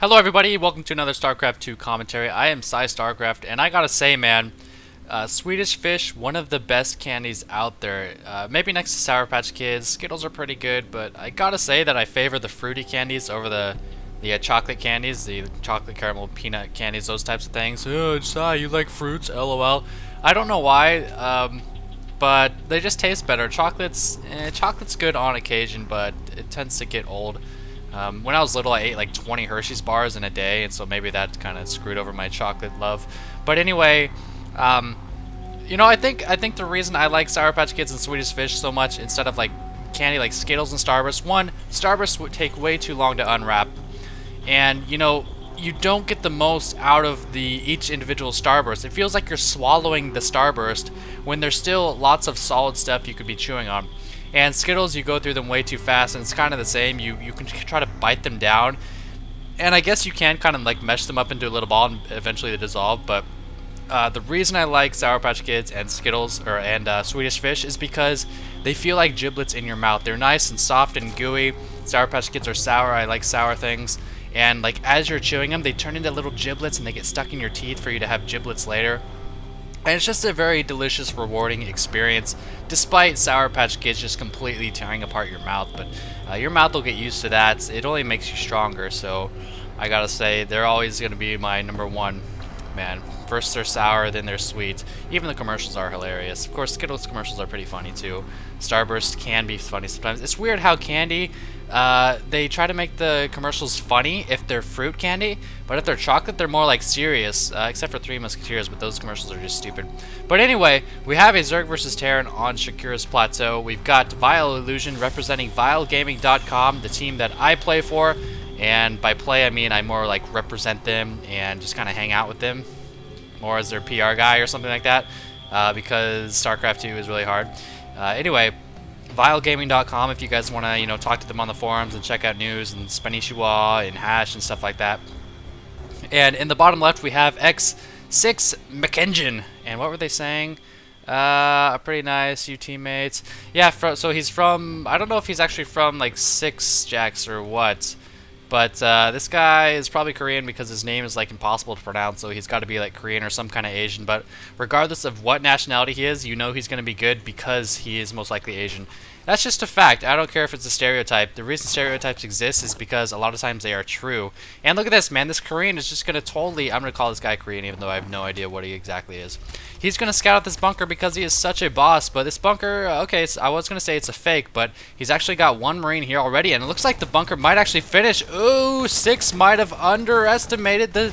Hello everybody, welcome to another StarCraft 2 commentary. I am StarCraft, and I gotta say, man, Swedish Fish, one of the best candies out there. Maybe next to Sour Patch Kids. Skittles are pretty good, but I gotta say that I favor the fruity candies over the chocolate candies, the chocolate caramel peanut candies, those types of things. Oh, Sai, you like fruits? LOL. I don't know why, but they just taste better. Chocolate's good on occasion, but it tends to get old. When I was little, I ate like 20 Hershey's bars in a day, and so maybe that kind of screwed over my chocolate love. But anyway, you know, I think the reason I like Sour Patch Kids and Swedish Fish so much instead of like candy like Skittles and Starburst, one, Starburst would take way too long to unwrap, and you know, you don't get the most out of each individual Starburst. It feels like you're swallowing the Starburst when there's still lots of solid stuff you could be chewing on. And Skittles, you go through them way too fast, and it's kind of the same. You can try to bite them down, and I guess you can kind of like mesh them up into a little ball, and eventually they dissolve. But the reason I like Sour Patch Kids and Skittles and Swedish Fish is because they feel like giblets in your mouth. They're nice and soft and gooey. Sour Patch Kids are sour. I like sour things. And like as you're chewing them, they turn into little giblets, and they get stuck in your teeth for you to have giblets later. And it's just a very delicious, rewarding experience, despite Sour Patch Kids just completely tearing apart your mouth. But your mouth will get used to that. It only makes you stronger, so I gotta say, they're always gonna be my #1, man. First they're sour, then they're sweet. Even the commercials are hilarious. Of course, Skittles commercials are pretty funny too. Starburst can be funny sometimes. It's weird how candy, they try to make the commercials funny if they're fruit candy, but if they're chocolate, they're more like serious, except for Three Musketeers, but those commercials are just stupid. But anyway, we have a Zerg versus Terran on Shakira's Plateau. We've got vileiLLusion representing vileiGaming.com, the team that I play for, and by play I mean I more like represent them and just kind of hang out with them, more as their PR guy or something like that, because StarCraft 2 is really hard. Anyway, vileiGaming.com if you guys want to, you know, talk to them on the forums and check out news and Spanishiwa and Hash and stuff like that. And in the bottom left we have xSixMkengyn, and what were they saying? Pretty nice, you teammates. Yeah, so he's from, I don't know if he's actually from like Six Jacks or what, but this guy is probably Korean because his name is like impossible to pronounce, so he's got to be like Korean or some kind of Asian. But regardless of what nationality he is, you know he's going to be good because he is most likely Asian. That's just a fact. I don't care if it's a stereotype. The reason stereotypes exist is because a lot of times they are true. And look at this, man. This Korean is just going to totally... I'm going to call this guy Korean even though I have no idea what he exactly is. He's going to scout out this bunker because he is such a boss. But this bunker, okay, so I was going to say it's a fake, but he's actually got one Marine here already. And it looks like the bunker might actually finish. Ooh, Six might have underestimated the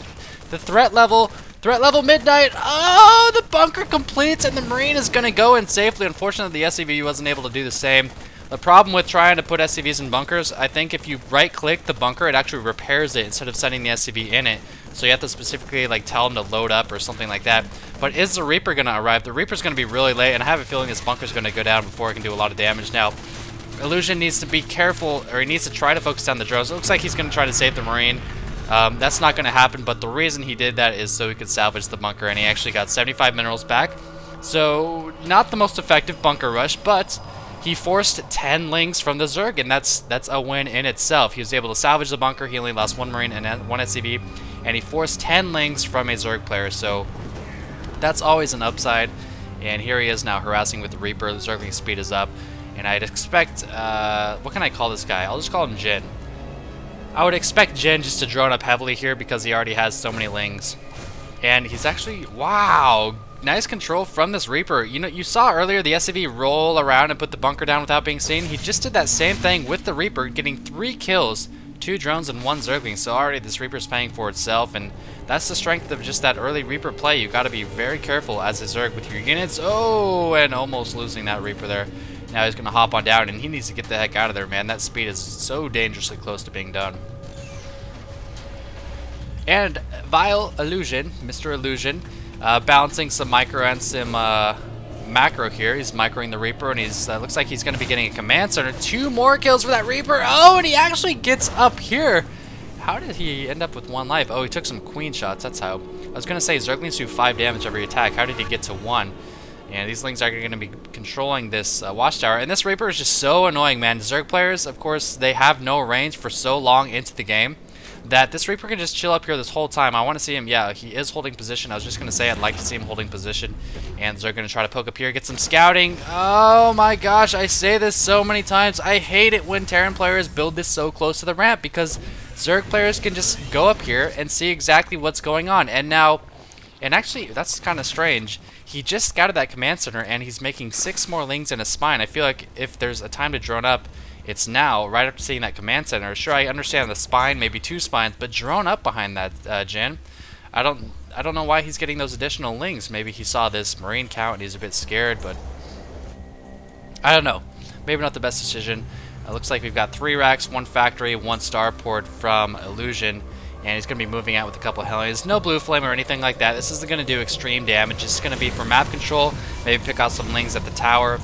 threat level. Threat level midnight. Oh, the bunker completes and the Marine is going to go in safely. Unfortunately, the SCV wasn't able to do the same. The problem with trying to put SCVs in bunkers, I think if you right-click the bunker, it actually repairs it instead of sending the SCV in it. So you have to specifically like tell them to load up or something like that. But is the Reaper going to arrive? The Reaper's going to be really late, and I have a feeling this bunker's going to go down before it can do a lot of damage. Now, Illusion needs to be careful, or he needs to try to focus on the drones. It looks like he's going to try to save the Marine. That's not going to happen, but the reason he did that is so he could salvage the bunker, and he actually got 75 minerals back. So, not the most effective bunker rush, but he forced 10 lings from the Zerg, and that's a win in itself. He was able to salvage the bunker, he only lost 1 Marine and 1 SCV, and he forced 10 lings from a Zerg player, so that's always an upside. And here he is now harassing with the Reaper. The Zergling speed is up, and I'd expect, what can I call this guy? I'll just call him Jin. I would expect Jin just to drone up heavily here because he already has so many lings. And he's actually, wow, nice control from this Reaper. You know, you saw earlier the SCV roll around and put the bunker down without being seen. He just did that same thing with the Reaper, getting 3 kills, 2 drones and 1 Zergling. So already this Reaper's paying for itself, and that's the strength of just that early Reaper play. You got to be very careful as a Zerg with your units. Oh, and almost losing that Reaper there. Now he's going to hop on down, and he needs to get the heck out of there, man. That speed is so dangerously close to being done. And vileiLLusion, Mr. Illusion, balancing some micro and some macro here. He's microing the Reaper, and he's looks like he's going to be getting a command center. 2 more kills for that Reaper. Oh, and he actually gets up here. How did he end up with 1 life? Oh, he took some queen shots. That's how. I was going to say Zerglings do 5 damage every attack. How did he get to 1? And these Lings are going to be controlling this watchtower. And this Reaper is just so annoying, man. Zerg players, of course, they have no range for so long into the game. that this Reaper can just chill up here this whole time. I want to see him. Yeah, he is holding position. I was just going to say I'd like to see him holding position. And they're going to try to poke up here, get some scouting. Oh my gosh, I say this so many times. I hate it when Terran players build this so close to the ramp, because Zerg players can just go up here and see exactly what's going on. And now, and actually, that's kind of strange. He just scouted that command center, and he's making 6 more lings and a spine. I feel like if there's a time to drone up, it's now, right after seeing that command center. Sure, I understand the spine, maybe 2 spines, but drone up behind that, Jin. I don't know why he's getting those additional lings. Maybe he saw this marine count and he's a bit scared, but I don't know. Maybe not the best decision. It looks like we've got 3 racks, 1 factory, 1 starport from Illusion. And he's going to be moving out with a couple of Hellions. No blue flame or anything like that. This isn't going to do extreme damage. It's going to be for map control. Maybe pick out some lings at the tower.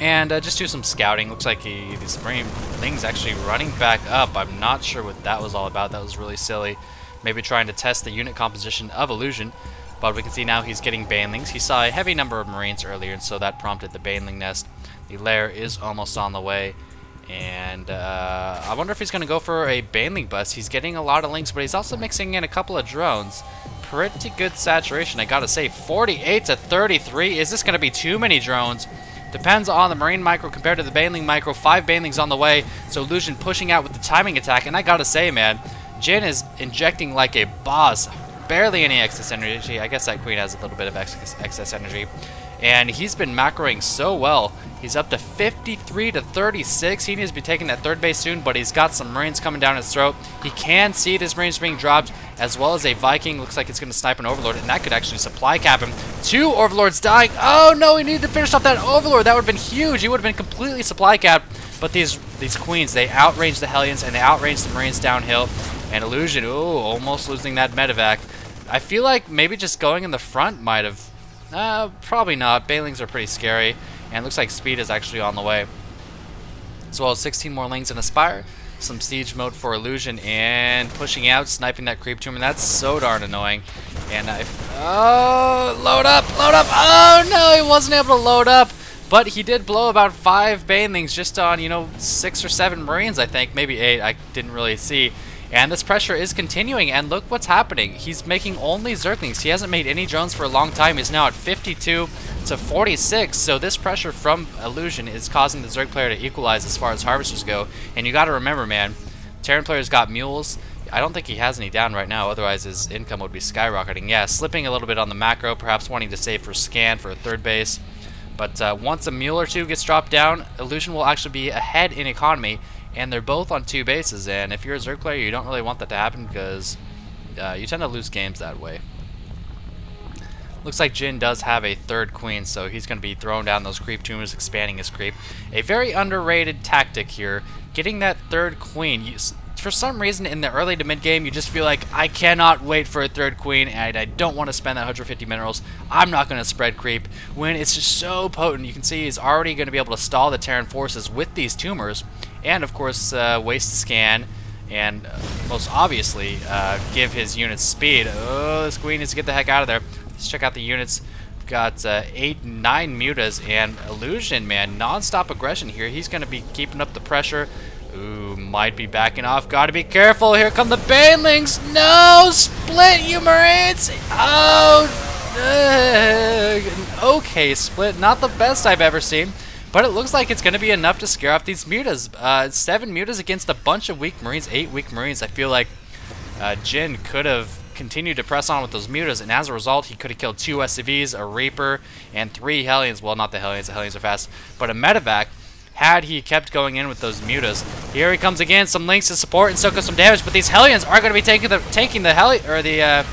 And just do some scouting. Looks like these Marine lings actually running back up. I'm not sure what that was all about. That was really silly. Maybe trying to test the unit composition of Illusion. But we can see now he's getting banelings. He saw a heavy number of Marines earlier, and so that prompted the baneling nest. The lair is almost on the way. And I wonder if he's going to go for a baneling bust. He's getting a lot of links, but he's also mixing in a couple of drones. Pretty good saturation, I gotta say. 48 to 33. Is this going to be too many drones? Depends on the Marine micro compared to the baneling micro. 5 banelings on the way, so Illusion pushing out with the timing attack. And I gotta say, man, Jin is injecting like a boss. Barely any excess energy. I guess that queen has a little bit of excess energy. And he's been macroing so well. He's up to 53 to 36. He needs to be taking that 3rd base soon, but he's got some Marines coming down his throat. He can see this Marines being dropped, as well as a Viking. Looks like it's going to snipe an Overlord, and that could actually supply cap him. 2 Overlords dying. Oh no, he needed to finish off that Overlord. That would have been huge. He would have been completely supply capped. But these queens, they outrange the Hellions, and they outrange the Marines downhill. And Illusion, ooh, almost losing that medevac. I feel like maybe just going in the front might have... probably not. Banelings are pretty scary. And it looks like speed is actually on the way. As well as 16 more lings in Aspire. Some siege mode for Illusion. And pushing out, sniping that creep tumor. That's so darn annoying. And oh, load up, load up. Oh no, he wasn't able to load up. But he did blow about 5 banelings just on, 6 or 7 Marines, I think. Maybe 8. I didn't really see. And this pressure is continuing, and look what's happening. He's making only Zerglings. He hasn't made any drones for a long time. He's now at 52 to 46, so this pressure from Illusion is causing the Zerg player to equalize as far as Harvesters go. And you gotta remember, man, Terran player's got mules. I don't think he has any down right now, otherwise his income would be skyrocketing. Yeah, slipping a little bit on the macro, perhaps wanting to save for scan for a 3rd base. But once a mule or 2 gets dropped down, Illusion will actually be ahead in economy. And they're both on 2 bases, and if you're a Zerg player, you don't really want that to happen, because you tend to lose games that way. Looks like Jin does have a 3rd queen, so he's going to be throwing down those creep tumors, expanding his creep. A very underrated tactic here, getting that 3rd queen. For some reason, in the early to mid game, you just feel like, I cannot wait for a 3rd queen, and I don't want to spend that 150 minerals. I'm not going to spread creep, when it's just so potent. You can see he's already going to be able to stall the Terran forces with these tumors. And of course, waste the scan, and most obviously, give his units speed. Oh, this queen needs to get the heck out of there. Let's check out the units. We've got 9 mutas, and Illusion, man, non-stop aggression here. He's going to be keeping up the pressure. Ooh, might be backing off. Gotta be careful. Here come the banelings. No, split, you Marines. Oh, okay, split. Not the best I've ever seen. But it looks like it's going to be enough to scare off these mutas. 7 mutas against a bunch of weak Marines, 8 weak Marines. I feel like Jin could have continued to press on with those mutas, and as a result, he could have killed 2 SCVs, a Reaper, and 3 Hellions. Well, not the Hellions are fast, but a medevac. Had he kept going in with those mutas. Here he comes again, some links to support and soak up some damage, but these Hellions are going to be taking the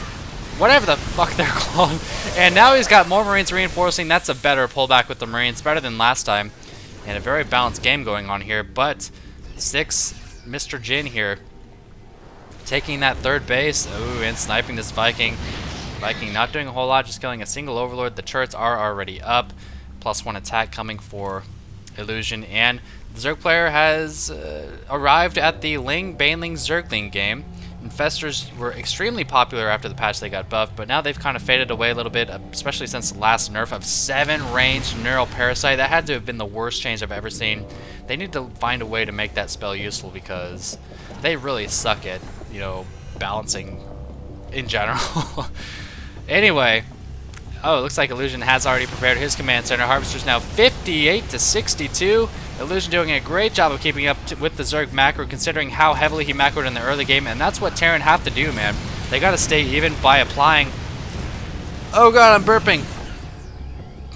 whatever the fuck they're called. And now he's got more Marines reinforcing. That's a better pullback with the Marines, better than last time. And a very balanced game going on here. But Mr. Jin here, taking that 3rd base. Ooh, and sniping this Viking. Viking not doing a whole lot, just killing a single Overlord. The turrets are already up. +1 attack coming for Illusion. And the Zerg player has arrived at the Baneling Zergling game. Infestors were extremely popular after the patch they got buffed, but now they've kind of faded away a little bit, especially since the last nerf of 7 ranged Neural Parasite. That had to have been the worst change I've ever seen. They need to find a way to make that spell useful because they really suck at, you know, balancing in general. Anyway, oh, it looks like Illusion has already prepared his command center. Harvester's now 58 to 62. Illusion doing a great job of keeping up with the Zerg macro, considering how heavily he macroed in the early game, and that's what Terran have to do, man. They gotta stay even by applying. Oh god, I'm burping.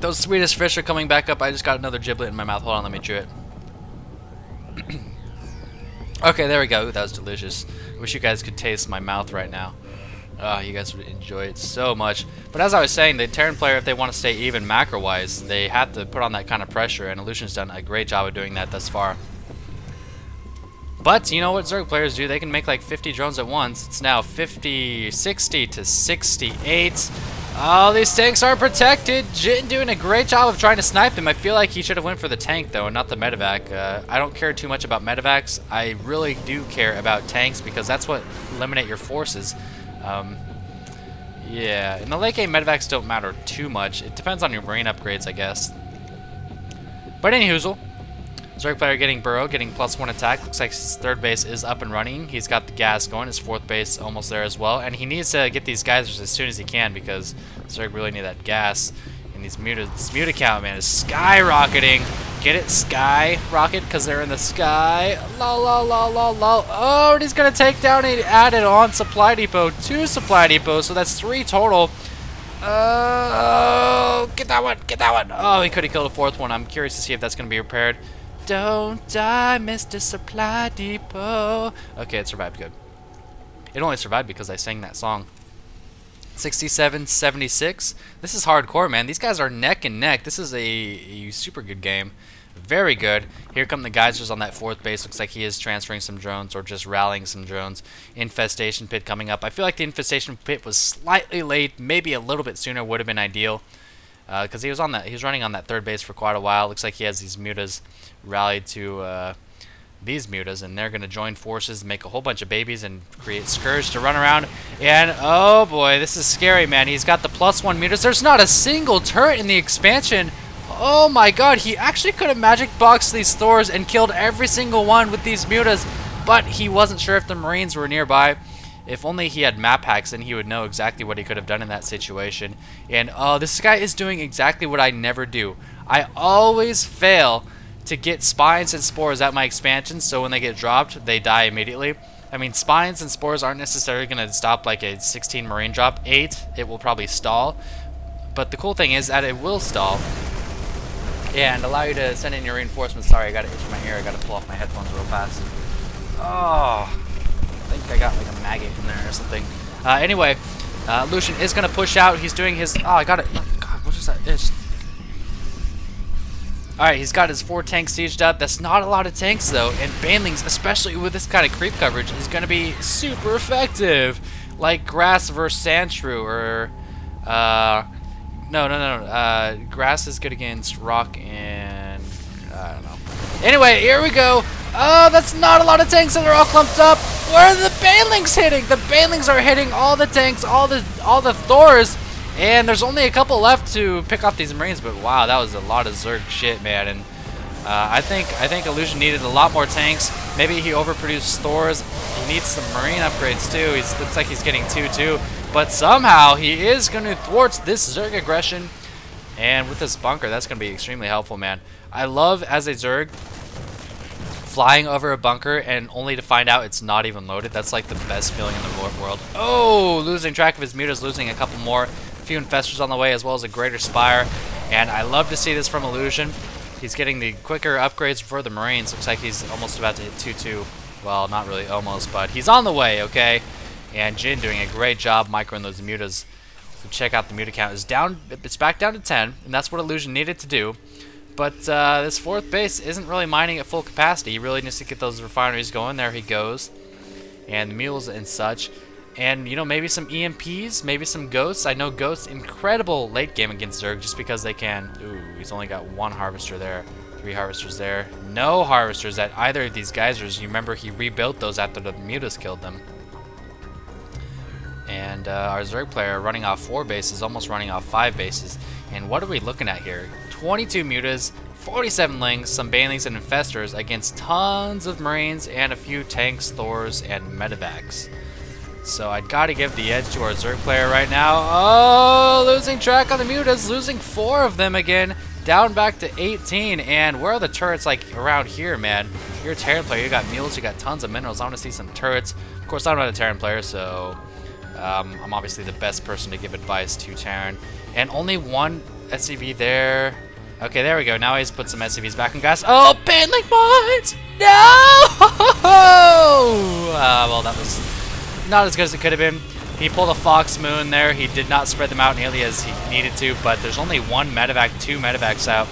Those Swedish fish are coming back up. I just got another giblet in my mouth. Hold on, let me chew it. Okay, there we go. Ooh, that was delicious. I wish you guys could taste my mouth right now. Oh, you guys would enjoy it so much. But as I was saying, the Terran player, if they want to stay even macro-wise, they have to put on that kind of pressure, and Illusion's done a great job of doing that thus far. But you know what Zerg players do? They can make like 50 drones at once. It's now 60 to 68. Oh, these tanks are protected. Jin doing a great job of trying to snipe them. I feel like he should have went for the tank, though, and not the medevac. I don't care too much about medevacs. I really do care about tanks because that's what eliminate your forces. Yeah, in the late game, medevacs don't matter too much. It depends on your marine upgrades, I guess. But anyhoozle, Zerg player getting Burrow, getting +1 attack. Looks like his 3rd base is up and running. He's got the gas going. His 4th base almost there as well. And he needs to get these geysers as soon as he can because Zerg really need that gas. And these this muta count, man, is skyrocketing. Get it? Sky rocket, because they're in the sky. Lol, lol, lol, lol, lol. Oh, and he's going to take down and added on supply depot. 2 supply depots, so that's 3 total. Oh, get that one, get that one. Oh, he could have killed a 4th one. I'm curious to see if that's going to be repaired. Don't die, Mr. Supply Depot. Okay, it survived good. It only survived because I sang that song. 67-76. This is hardcore, man. These guys are neck and neck. This is a super good game. Very good. Here come the geysers on that 4th base. Looks like he is transferring some drones or just rallying some drones. Infestation pit coming up. I feel like the infestation pit was slightly late. Maybe a little bit sooner would have been ideal. Because he was running on that 3rd base for quite a while. Looks like he has these mutas rallied to these mutas, and they're going to join forces and make a whole bunch of babies and create Scourge to run around. And oh boy, this is scary, man. He's got the +1 mutas. There's not a single turret in the expansion. Oh my god, he actually could have magic boxed these Thors and killed every single one with these mutas, but he wasn't sure if the Marines were nearby. If only he had map hacks, then he would know exactly what he could have done in that situation. And oh, this guy is doing exactly what I never do. I always fail to get spines and spores at my expansions, so when they get dropped, they die immediately. I mean, spines and spores aren't necessarily going to stop like a 16 marine drop. 8, it will probably stall. But the cool thing is that it will stall and allow you to send in your reinforcements. Sorry, I got an itch in my ear. I got to pull off my headphones real fast. Oh, I think I got like a maggot in there or something. Anyway, Lucian is going to push out. He's doing his... Oh, I got it. Oh, God, what is that? It's... Alright, he's got his 4 tanks sieged up. That's not a lot of tanks, though. And Banelings, especially with this kind of creep coverage, is going to be super effective. Like Grass versus Sandshrew, or... No. Grass is good against Rock and... I don't know. Anyway, here we go. Oh, that's not a lot of tanks, and they're all clumped up. Where are the Banelings hitting? The Banelings are hitting all the tanks, all the Thors. And there's only a couple left to pick off these Marines, but wow, that was a lot of Zerg shit, man. And I think Illusion needed a lot more tanks. Maybe he overproduced Thors. He needs some Marine upgrades too. Looks like he's getting 2 too. But somehow he is going to thwart this Zerg aggression. And with this bunker, that's going to be extremely helpful, man. I love, as a Zerg, flying over a bunker and only to find out it's not even loaded. That's like the best feeling in the world. Oh, losing track of his mutas, losing a couple more. A few infestors on the way, as well as a greater spire. And I love to see this from Illusion. He's getting the quicker upgrades for the Marines. Looks like he's almost about to hit 2-2. Well, not really almost, but he's on the way, okay? And Jin doing a great job microing those mutas. So check out the muta count. It's back down to 10, and that's what Illusion needed to do. But this 4th base isn't really mining at full capacity. He really needs to get those refineries going. There he goes. And the mules and such. And, you know, maybe some EMPs, maybe some Ghosts. I know Ghosts, incredible late game against Zerg just because they can. Ooh, he's only got 1 Harvester there. 3 Harvesters there. No Harvesters at either of these geysers. You remember he rebuilt those after the mutas killed them. And our Zerg player running off 4 bases, almost running off 5 bases. And what are we looking at here? 22 mutas, 47 lings, some banelings and infestors against tons of marines and a few tanks, Thors, and medevacs. So I gotta give the edge to our Zerg player right now. Oh, losing track on the mutas, losing 4 of them again, down back to 18. And where are the turrets like around here, man? You're a Terran player, you got mules, you got tons of minerals. I want to see some turrets. Of course, I'm not a Terran player, so I'm obviously the best person to give advice to Terran. And only 1 SCV there. Okay, there we go. Now he's put some SCVs back in gas. Oh, Banling Mines! No! Well, that was not as good as it could have been. He pulled a Fox Moon there. He did not spread them out nearly as he needed to, but there's only 1 medevac, 2 medevacs out.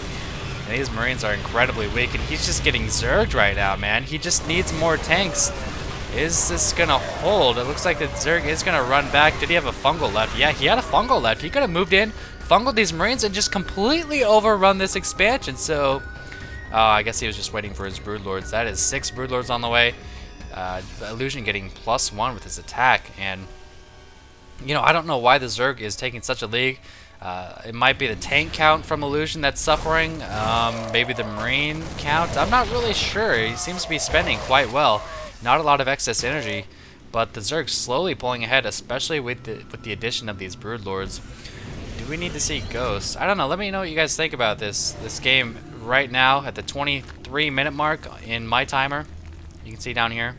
And these Marines are incredibly weak, and he's just getting zerged right now, man. He just needs more tanks. Is this gonna hold? It looks like the Zerg is gonna run back. Did he have a fungal left? Yeah, he had a fungal left. He could have moved in, fungled these Marines, and just completely overrun this expansion. So, I guess he was just waiting for his Broodlords. That is 6 Broodlords on the way. vileiLLusion getting +1 with his attack. And, you know, I don't know why the Zerg is taking such a lead. It might be the tank count from vileiLLusion that's suffering. Maybe the Marine count. I'm not really sure. He seems to be spending quite well. Not a lot of excess energy, but the Zerg's slowly pulling ahead, especially with the addition of these Broodlords. Do we need to see ghosts? I don't know. Let me know what you guys think about this game right now at the 23-minute mark in my timer. You can see down here.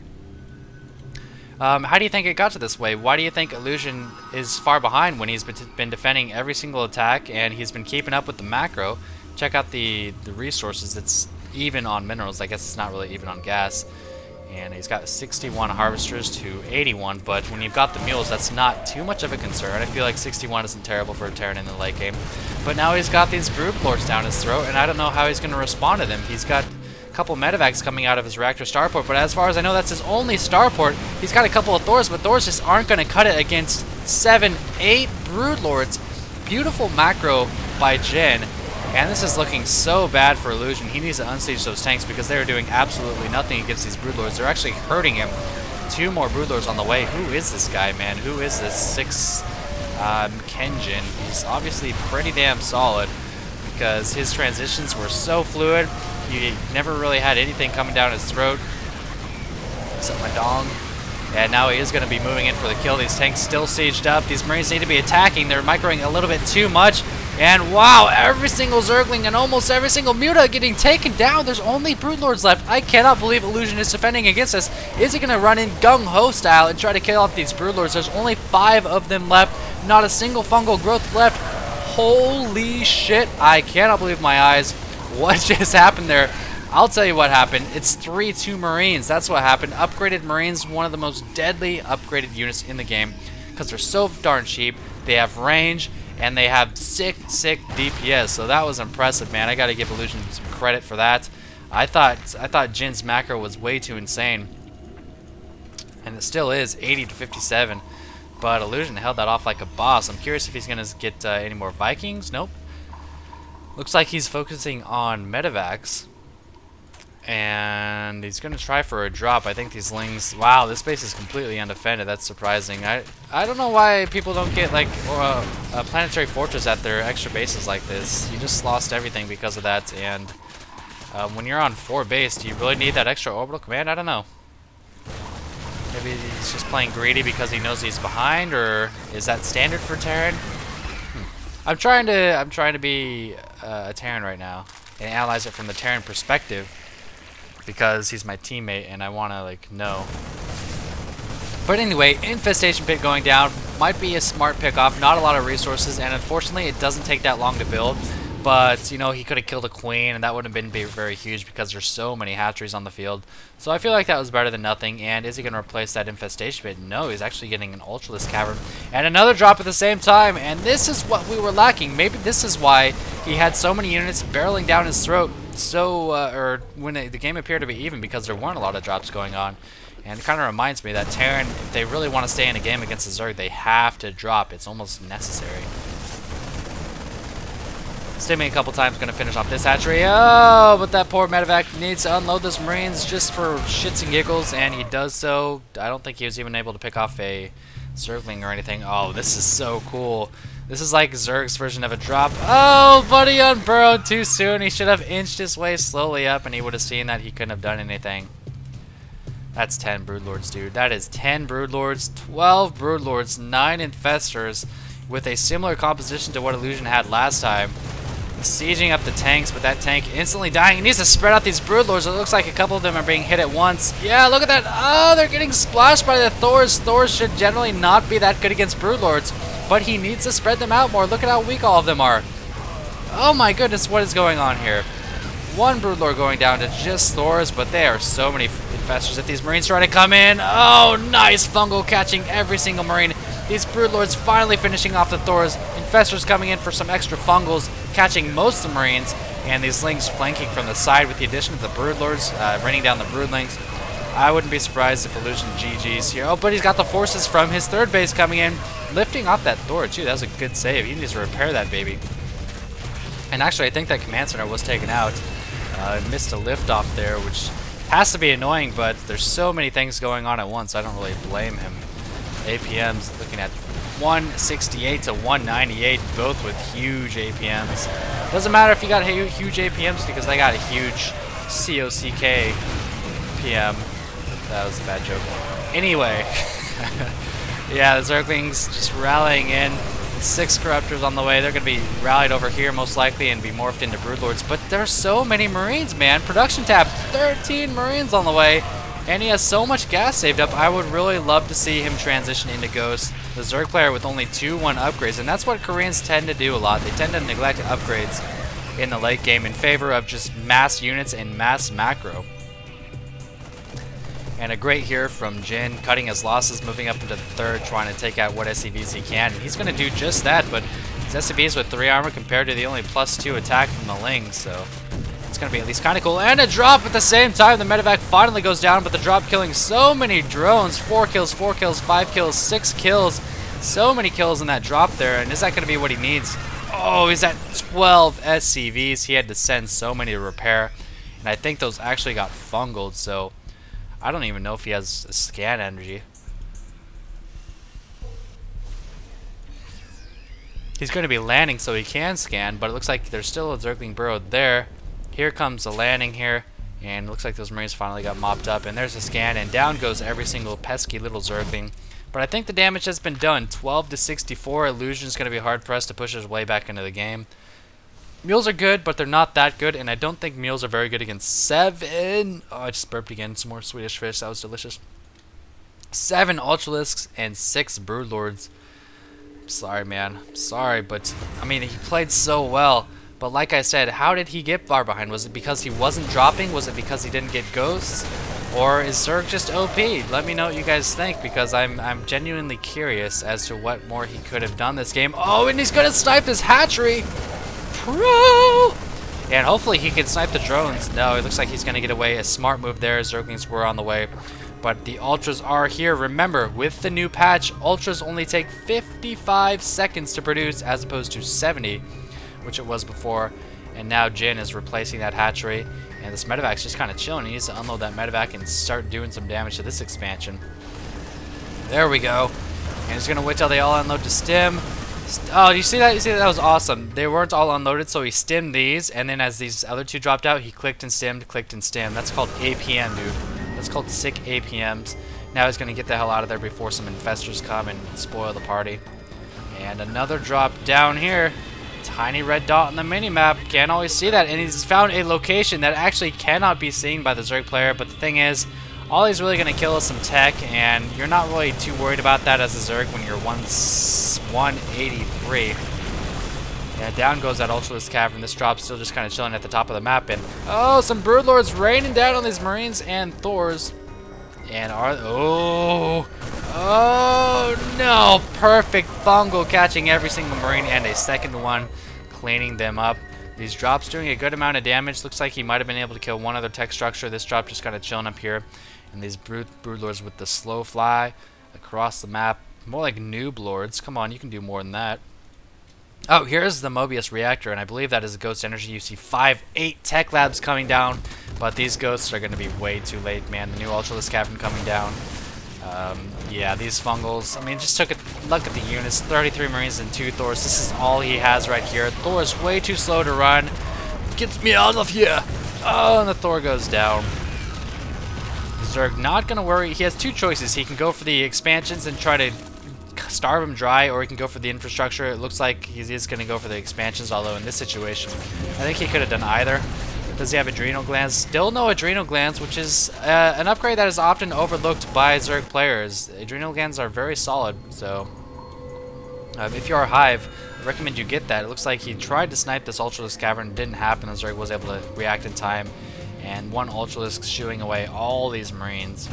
How do you think it got to this way? Why do you think vileiLLusion is far behind when he's been defending every single attack and he's been keeping up with the macro? Check out the resources. It's even on minerals. I guess it's not really even on gas. And he's got 61 harvesters to 81, but when you've got the mules, that's not too much of a concern. I feel like 61 isn't terrible for a Terran in the late game. But now he's got these Broodlords down his throat, and I don't know how he's going to respond to them. He's got a couple medevacs coming out of his reactor starport, but as far as I know, that's his only starport. He's got a couple of Thors, but Thors just aren't going to cut it against 7, 8 Broodlords. Beautiful macro by Jin. And this is looking so bad for vileiLLusion. He needs to unsiege those tanks because they're doing absolutely nothing against these Broodlords. They're actually hurting him. 2 more Broodlords on the way. Who is this guy, man? Who is this xSixMkengyn? He's obviously pretty damn solid because his transitions were so fluid. He never really had anything coming down his throat except my dong. And now he is going to be moving in for the kill. These tanks still sieged up. These Marines need to be attacking. They're microing a little bit too much. And wow, every single Zergling and almost every single Muta getting taken down. There's only Broodlords left. I cannot believe vileiLLusion is defending against us. Is he going to run in gung-ho style and try to kill off these Broodlords? There's only 5 of them left. Not a single fungal growth left. Holy shit. I cannot believe my eyes. What just happened there? I'll tell you what happened. It's 3-2 Marines. That's what happened. Upgraded Marines, one of the most deadly upgraded units in the game because they're so darn cheap. They have range, and they have sick DPS. So that was impressive, man. I got to give vileiLLusion some credit for that. I thought Jin's macro was way too insane, and it still is, 80 to 57. But vileiLLusion held that off like a boss. I'm curious if he's gonna get any more Vikings. Nope. Looks like he's focusing on medevacs. And he's going to try for a drop. I think these lings... Wow, this base is completely undefended. That's surprising. I don't know why people don't get, like, a planetary fortress at their extra bases like this. You just lost everything because of that. And when you're on 4 base, do you really need that extra orbital command? I don't know. Maybe he's just playing greedy because he knows he's behind, or is that standard for Terran? I'm trying to be a Terran right now and analyze it from the Terran perspective, because he's my teammate and I want to, like, know. But anyway, Infestation Pit going down might be a smart pickoff. Not a lot of resources, and unfortunately it doesn't take that long to build. But, you know, he could have killed a queen, and that wouldn't have been very huge because there's so many hatcheries on the field. So I feel like that was better than nothing. And is he going to replace that Infestation Pit? No, he's actually getting an Ultralisk Cavern and another drop at the same time. And this is what we were lacking. Maybe this is why he had so many units barreling down his throat. Or when the game appeared to be even, because there weren't a lot of drops going on. And it kind of reminds me that Terran, if they really want to stay in a game against the Zerg, they have to drop. It's almost necessary. Stimming a couple times, gonna finish off this hatchery. Oh, but that poor medevac needs to unload those Marines just for shits and giggles, and he does so. I don't think he was even able to pick off a Zergling or anything. Oh, this is so cool. This is like Zerg's version of a drop. Oh, but he unburrowed too soon. He should have inched his way slowly up, and he would have seen that he couldn't have done anything. That's 10 Broodlords, dude. That is 10 Broodlords, 12 Broodlords, 9 Infestors, with a similar composition to what Illusion had last time. Sieging up the tanks, but that tank instantly dying. He needs to spread out these Broodlords. It looks like a couple of them are being hit at once. Yeah, look at that. Oh, they're getting splashed by the Thors. Thors should generally not be that good against Broodlords, but he needs to spread them out more. Look at how weak all of them are. Oh my goodness, what is going on here? One Broodlord going down to just Thors, but there are so many Infestors that these Marines trying to come in. Oh, nice fungal catching every single Marine. These Broodlords finally finishing off the Thors. Infestors coming in for some extra fungals, catching most of the Marines, and these Lings flanking from the side with the addition of the Broodlords, raining down the Broodlings. I wouldn't be surprised if Illusion GG's here. Oh, but he's got the forces from his third base coming in, lifting off that Thor, too. That was a good save. He needs to repair that baby. And actually, I think that command center was taken out. Missed a lift off there, which has to be annoying, but there's so many things going on at once, I don't really blame him. APMs looking at 168 to 198, both with huge APMs. Doesn't matter if you got huge APMs because they got a huge COCK PM. That was a bad joke. Anyway, yeah, the Zerglings just rallying in. 6 Corruptors on the way. They're going to be rallied over here most likely and be morphed into Broodlords. But there's so many Marines, man. Production tab, 13 Marines on the way. And he has so much gas saved up. I would really love to see him transition into Ghost. The Zerg player with only 2-1 upgrades. And that's what Koreans tend to do a lot. They tend to neglect upgrades in the late game in favor of just mass units and mass macro. And a great here from Jin, cutting his losses, moving up into the third, trying to take out what SCVs he can. And he's going to do just that, but his SCVs with 3 armor compared to the only +2 attack from the Ling, so it's going to be at least kind of cool. And a drop at the same time. The medevac finally goes down, but the drop killing so many drones. 4 kills, 5 kills, 6 kills. So many kills in that drop there, and is that going to be what he needs? Oh, he's at 12 SCVs. He had to send so many to repair, and I think those actually got fungled, so I don't even know if he has a scan energy. He's going to be landing so he can scan, but it looks like there's still a Zergling burrowed there. Here comes the landing here, and it looks like those Marines finally got mopped up, and there's a scan, and down goes every single pesky little Zergling. But I think the damage has been done. 12 to 64. Illusion's going to be hard pressed to push his way back into the game. Mules are good, but they're not that good, and I don't think mules are very good against 7. Oh, I just burped again. Some more Swedish fish. That was delicious. 7 Ultralisks and 6 Broodlords. Sorry, man. Sorry, but I mean, he played so well. But like I said, how did he get far behind? Was it because he wasn't dropping? Was it because he didn't get ghosts? Or is Zerg just OP? Let me know what you guys think, because I'm genuinely curious as to what more he could have done this game. Oh, and he's gonna snipe this hatchery. Pro! And hopefully he can snipe the drones. No, it looks like he's going to get away. A smart move there. Zerglings were on the way. But the Ultras are here. Remember, with the new patch, Ultras only take 55 seconds to produce as opposed to 70, which it was before. And now Jin is replacing that hatchery. And this medevac's just kind of chilling. He needs to unload that medevac and start doing some damage to this expansion. There we go. And he's going to wait till they all unload to stim. Oh, you see that? You see that? That was awesome. They weren't all unloaded, so he stimmed these, and then as these other 2 dropped out, he clicked and stimmed, clicked and stimmed. That's called APM, dude. That's called sick APMs. Now he's going to get the hell out of there before some infestors come and spoil the party. And another drop down here. Tiny red dot on the minimap. Can't always see that, and he's found a location that actually cannot be seen by the Zerg player, but the thing is, all he's really going to kill is some tech, and you're not really too worried about that as a Zerg when you're 183. Yeah, down goes that Ultralisk Cavern. This drop's still just kind of chilling at the top of the map, and oh, some Broodlords raining down on these Marines and Thors. And oh no, perfect fungal catching every single Marine, and a second one cleaning them up. These drops doing a good amount of damage. Looks like he might have been able to kill one other tech structure. This drop just kind of chilling up here. And these Broodlords with the slow fly across the map. More like noob lords. Come on, you can do more than that. Oh, here's the Mobius reactor, and I believe that is a Ghost Energy. You see 5-8 Tech Labs coming down, but these ghosts are going to be way too late, man. The new Ultralisk Cavern coming down. Yeah, these fungals. I mean, just took a look at the units. 33 Marines and 2 Thors. This is all he has right here. Thor is way too slow to run. Gets me out of here. Oh, and the Thor goes down. Zerg not going to worry. He has two choices. He can go for the expansions and try to starve him dry, or he can go for the infrastructure. It looks like he is going to go for the expansions, although in this situation, I think he could have done either. Does he have adrenal glands? Still no adrenal glands, which is an upgrade that is often overlooked by Zerg players. Adrenal glands are very solid, so if you are Hive, I recommend you get that. It looks like he tried to snipe this Ultralisk Cavern, didn't happen, and Zerg was able to react in time, and one Ultralisk shooing away all these Marines.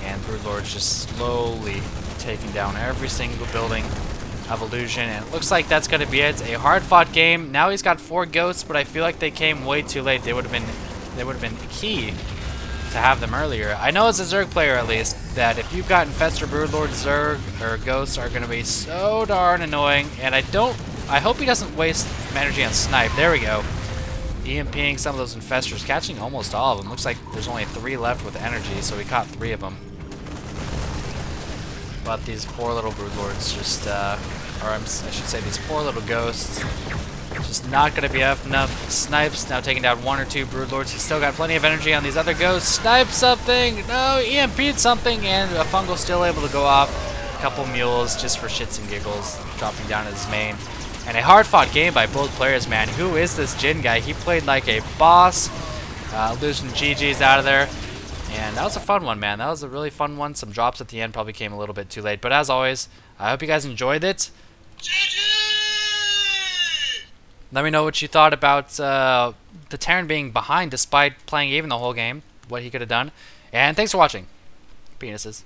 And Broodlord's just slowly taking down every single building of Illusion, and it looks like that's going to be it. A hard-fought game. Now he's got 4 ghosts, but I feel like they came way too late. They would have been key to have them earlier. I know as a Zerg player, at least, that if you've got Infestor, Broodlord, Zerg, or ghosts are going to be so darn annoying. And I hope he doesn't waste energy on snipe. There we go. EMPing some of those Infestors, catching almost all of them. Looks like there's only 3 left with energy, so we caught 3 of them. But these poor little Broodlords just, I should say these poor little ghosts, just not going to be enough snipes. Now taking down 1 or 2 Broodlords. He's still got plenty of energy on these other ghosts. Snipe something! No, EMP'd something, and a fungal still able to go off. A couple mules just for shits and giggles, dropping down at his main. And a hard-fought game by both players, man. Who is this Jin guy? He played like a boss. Losing GG's out of there. And that was a fun one, man. That was a really fun one. Some drops at the end probably came a little bit too late. But as always, I hope you guys enjoyed it. Let me know what you thought about the Terran being behind despite playing even the whole game. What he could have done. And thanks for watching. Penises.